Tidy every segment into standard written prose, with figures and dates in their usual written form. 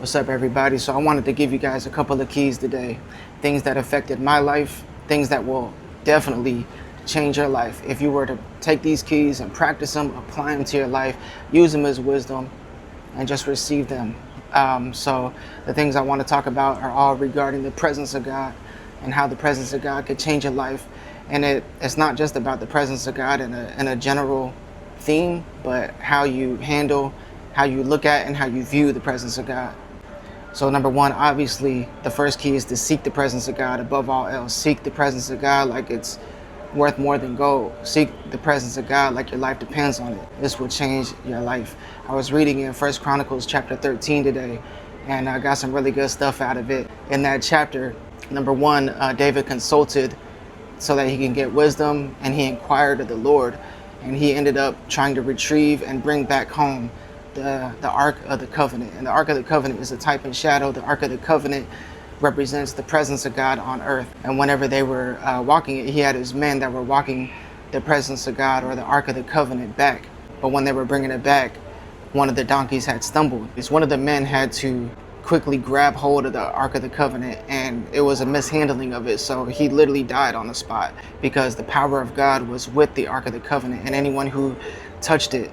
What's up, everybody? So I wanted to give you guys a couple of keys today, things that affected my life, things that will definitely change your life. If you were to take these keys and practice them, apply them to your life, use them as wisdom, and just receive them. So the things I want to talk about are all regarding the presence of God and how the presence of God could change your life. And it's not just about the presence of God in a general theme, but how you handle, how you look at, and how you view the presence of God. So number one, obviously, the first key is to seek the presence of God above all else. Seek the presence of God like it's worth more than gold. Seek the presence of God like your life depends on it. This will change your life. I was reading in 1 Chronicles chapter 13 today, and I got some really good stuff out of it. In that chapter, number one, David consulted so that he can get wisdom, and he inquired of the Lord, and he ended up trying to retrieve and bring back home the Ark of the Covenant. And the Ark of the Covenant is a type and shadow. The Ark of the Covenant represents the presence of God on earth. And whenever they were walking it, he had his men that were walking the presence of God or the Ark of the Covenant back. But when they were bringing it back, one of the donkeys had stumbled. One of the men had to quickly grab hold of the Ark of the Covenant, and it was a mishandling of it. So he literally died on the spot because the power of God was with the Ark of the Covenant, and anyone who touched it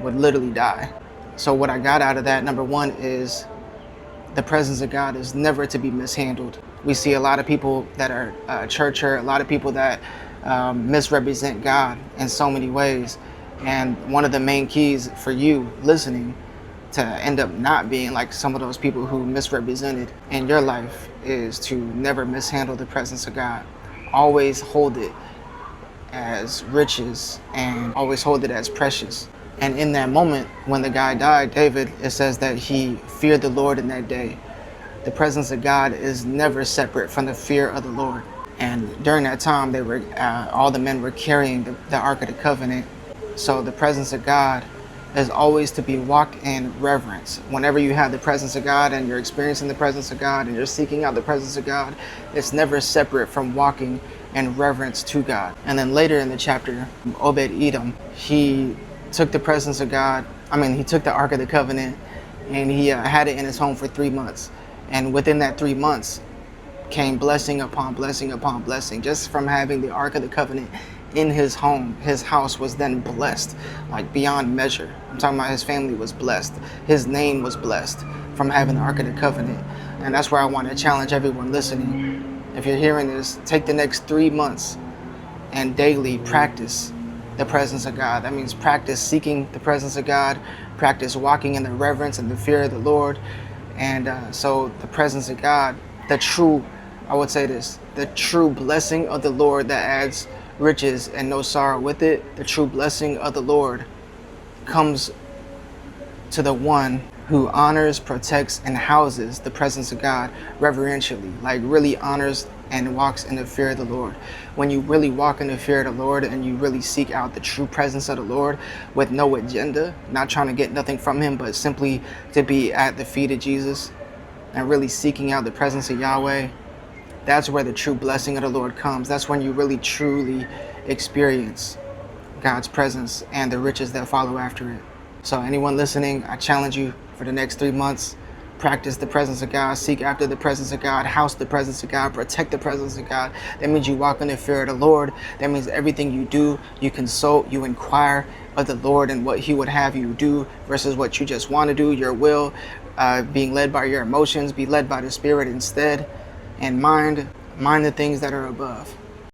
would literally die. So what I got out of that, number one, is the presence of God is never to be mishandled. We see a lot of people that are church hurt, a lot of people that misrepresent God in so many ways. And one of the main keys for you listening to end up not being like some of those people who misrepresented in your life is to never mishandle the presence of God. Always hold it as riches and always hold it as precious. And in that moment, when the guy died, David, it says that he feared the Lord in that day. The presence of God is never separate from the fear of the Lord. And during that time, they were all the men were carrying the Ark of the Covenant. So the presence of God is always to be walked in reverence. Whenever you have the presence of God and you're experiencing the presence of God and you're seeking out the presence of God, it's never separate from walking in reverence to God. And then later in the chapter, Obed-Edom, he took the presence of God. He took the Ark of the Covenant and he had it in his home for 3 months. And within that 3 months came blessing upon blessing upon blessing. Just from having the Ark of the Covenant in his home, his house was then blessed, like beyond measure. I'm talking about his family was blessed. His name was blessed from having the Ark of the Covenant. And that's where I want to challenge everyone listening. If you're hearing this, take the next 3 months and daily practice the presence of God. That means practice seeking the presence of God, practice walking in the reverence and the fear of the Lord. And so the presence of God, the true blessing of the Lord that adds riches and no sorrow with it, the true blessing of the Lord comes to the one who honors, protects, and houses the presence of God reverentially, like really honors and walks in the fear of the Lord. When you really walk in the fear of the Lord and you really seek out the true presence of the Lord with no agenda, not trying to get nothing from him, but simply to be at the feet of Jesus and really seeking out the presence of Yahweh, that's where the true blessing of the Lord comes. That's when you really truly experience God's presence and the riches that follow after it. So anyone listening, I challenge you for the next 3 months, practice the presence of God, seek after the presence of God, house the presence of God, protect the presence of God. That means you walk in the fear of the Lord. That means everything you do, you consult, you inquire of the Lord and what he would have you do versus what you just want to do, your will, being led by your emotions, be led by the Spirit instead, and mind the things that are above.